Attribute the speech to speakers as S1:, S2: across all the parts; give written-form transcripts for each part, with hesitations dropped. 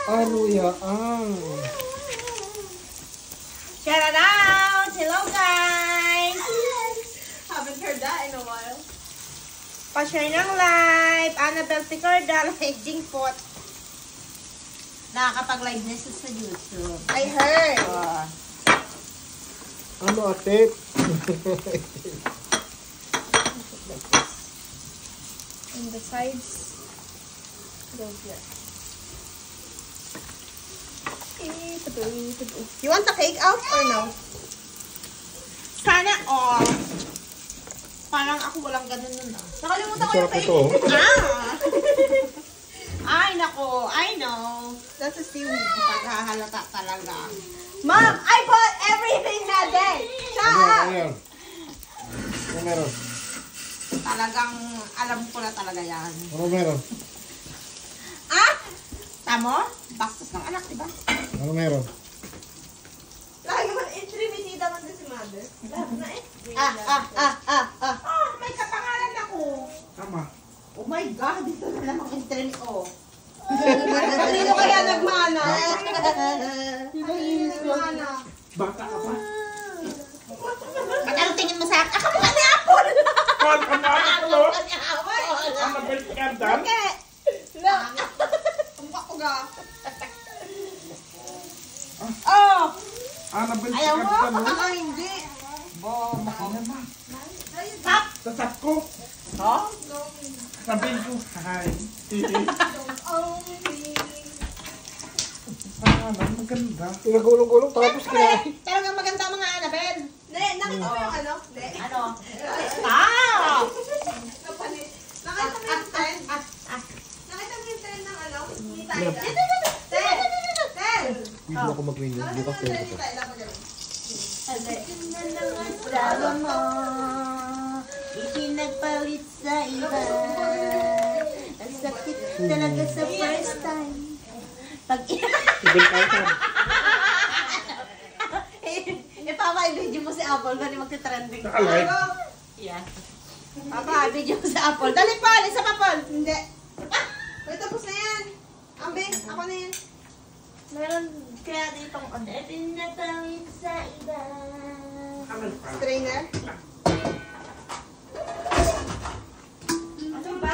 S1: Ano yan?
S2: Shout out! Hello guys!
S3: Haven't heard that in a while.
S2: Pa-share ng live. Annabelle Picorda, Hedging Pot. Nakakapag-live na siya sa YouTube.
S3: I heard.
S1: Ano ate?
S3: And the sides go here. You want the cake out or no?
S2: Sana all. Parang ako walang ganun nun ah.
S3: Nakalimutan ko yung
S1: Sarap
S3: cake.
S1: ito.
S2: Ay nako, I know.
S3: That's a seaweed.
S2: Paghahalata talaga.
S3: Mom, I bought everything that day. Shut
S1: Ano
S3: up.
S1: yan? Ano meron?
S2: Talagang alam ko na talaga yan.
S1: Ano meron?
S2: Ah? Tamo? Bastos ng anak, diba?
S1: Ano meron?
S3: Lagi naman intrimitida man din si mother. Lahat na eh.
S2: May kapangalan ako.
S1: Tama.
S2: Oh my God, dito na namang internet ko.
S3: Sino kaya nagmana?
S2: Sino
S3: nagmana?
S1: Bata ka pa?
S2: Ba't ano tingin mo sa akin? Ako mukha ni Apple!
S1: Paul, ano
S2: Ako
S1: ito?
S2: mukha ni Apple!
S1: Ano ba yung kandan?
S3: Okay. Look. Tumpa ko ga.
S2: Oh!
S1: Ano ba yung
S2: Ayaw mo?
S1: kandan?
S3: Ah, hindi.
S1: Bo, makina na.
S2: Tap!
S1: Sasap ko.
S2: Oh?
S1: Sabihin ko, hi.
S3: Only.
S1: Pangalan, maganda. Pinagulong-gulong tapos kinain.
S2: Talagang maganda ang mga Annabelle.
S3: Ne, nakita mo yung ano? Ne.
S2: Ano? Stop!
S3: Napalit. Nakita mo yung trend? Nakita mo yung trend ng ano? Ni Tyler? Tel! Tel!
S1: Hindi ako mag-video.
S3: Nakita mo
S1: Bukas
S3: yung
S1: tayo
S3: trend ni
S1: ito.
S3: Tyler? Pag ganun.
S2: Asawa mo, ikinagpalit sa iba. Ang sakit talaga sa first time. Pag
S1: Ibig tayo sa
S2: ipapa-video mo si Apple, dali magti-trending.
S1: alive.
S2: Yeah. Papa-video mo si Apple. Dali pa, isa pa, Paul.
S3: Hindi. Wait, tapos na yan. Ambe, ako na yan.
S2: Meron kaya ditong ano. Ikinagpalit sa iba.
S3: Strainer.
S2: Ano ba?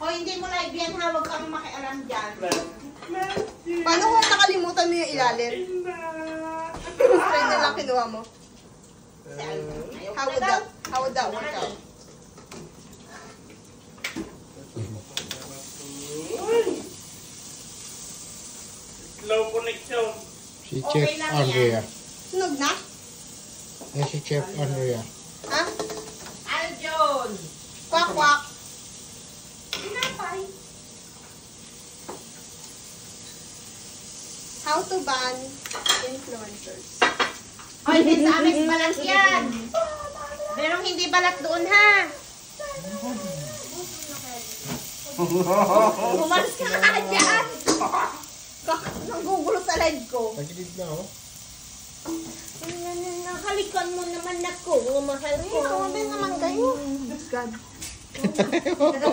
S2: O hindi mo live yan ha, huwag kang makialam dyan.
S3: Paano kung nakalimutan mo yung ilalim? Strainer lang kinuha mo. How would that work out?
S4: Low connection.
S1: Si
S2: Okay
S1: Chef
S2: lang
S1: Andrea.
S3: Sunog na?
S1: Yan si Chef Andrea.
S3: Ha?
S2: Aljon!
S3: Kwak kwak.
S2: Pinapay.
S3: How to ban influencers.
S2: O hindi sa amin balat yan. Pero hindi balat doon ha. Umalis ka ka dyan.
S3: Nanggugulo sa live ko.
S1: Nagilid na ako.
S2: Nakalikan mo naman ako. Mahal ko.
S3: Hindi naman kayo. God.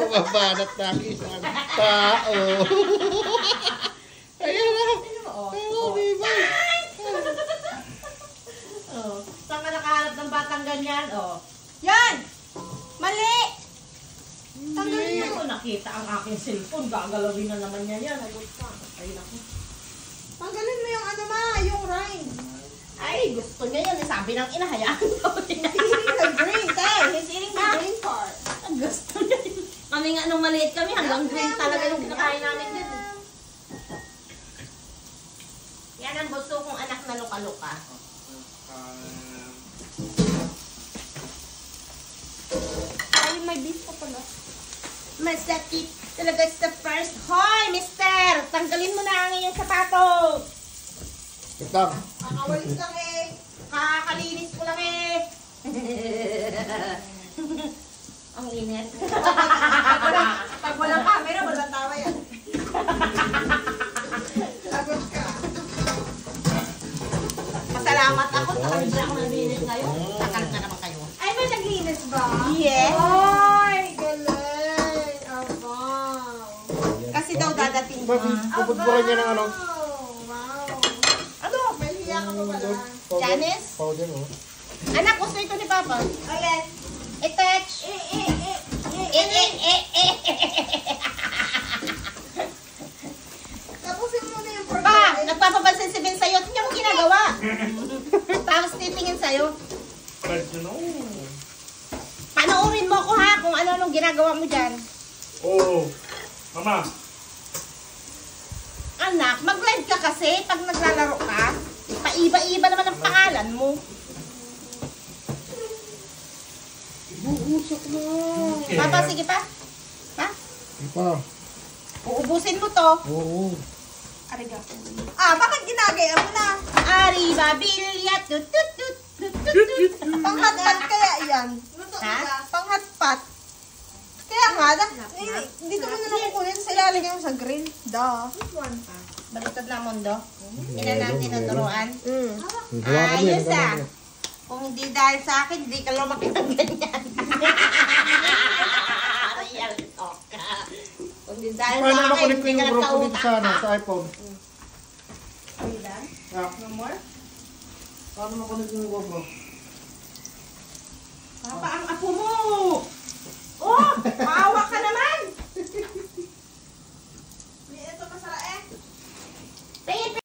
S1: Mabanat na ang isang tao. Ayan na. Oo, diba?
S2: Oh, saan ka nakahanap ng batang ganyan? Oh.
S3: Yan! Mali!
S2: Hindi ko nakita ang aking cellphone. Gagalawin na naman niya yan. Ayun ako.
S3: Tanggalin mo yung ano ma, yung rhyme.
S2: Ay, gusto niya yan. Sabi ng ina, hayaan daw niya.
S3: He's eating the green, tay. He's eating the green part.
S2: Gusto niya yun. Kami nga nung maliit kami, hanggang green talaga yung kinakain namin din. Yan ang gusto kong anak na luka-luka.
S3: Ay, may beef pa pala.
S2: Masakit talaga sa first. Hoy, mister! Tanggalin mo na ang iyong sapatos!
S1: Kitang.
S3: Kakawalis lang eh.
S2: Kakalinis ko lang eh! Ang init.
S3: Pag walang camera, walang tawa yan. Lagot ka.
S2: Pasalamat ako sa kanila ako naglinis ngayon. Takal na naman kayo.
S3: Ay, may naglinis ba?
S2: Yes!
S3: Ay, galing. Abang.
S2: Kasi daw dadating
S1: Diba, pupudpuran niya ng ano?
S3: Wow.
S2: Ano?
S3: May hiya ka pa pala.
S2: Janice?
S1: Powder, oh.
S2: Anak, gusto ito ni Papa.
S3: Alin?
S2: I-touch.
S3: Tapusin mo na yung pork
S2: Pa,
S3: belly.
S2: nagpapapansin si Ben sa'yo. Tingnan mo ginagawa. Tapos titingin sa'yo.
S4: But you know.
S2: Panoorin mo ko ha kung ano-anong ginagawa mo dyan.
S4: Oh. Mama.
S2: Anak, mag-live ka kasi pag naglalaro ka. Paiba-iba naman ang pangalan mo.
S1: Buhusak na.
S2: Papa, sige pa. Ha?
S1: Pa.
S2: Uubusin mo to.
S1: Oo.
S2: Ariga.
S3: Ah, bakit ginagaya mo na?
S2: Arriba, bilya, tut tut tut tut tut tut.
S3: Panghatpat kaya yan.
S2: Ha?
S3: Panghatpat. Kaya nga, dito mo na nakukunin sa ilalagay mo sa grill. Duh.
S2: Baliktad na mundo. Ina natin naturuan.
S1: Hawakan mo yan,
S2: Ayos ah.
S1: hawakan mo.
S2: Kung hindi dahil sa akin, hindi ka lumaki ng ganyan. Real talk ka. Kung hindi dahil
S1: Paano
S2: sa akin,
S1: makulit ko
S2: hindi ka
S1: yung broccoli
S2: nagkautak
S1: sa, ano,
S2: ha.
S1: sa iPhone?
S2: Are you done?
S1: Ah,
S2: No more?
S1: paano makulit yung GoPro?
S2: Papa, ang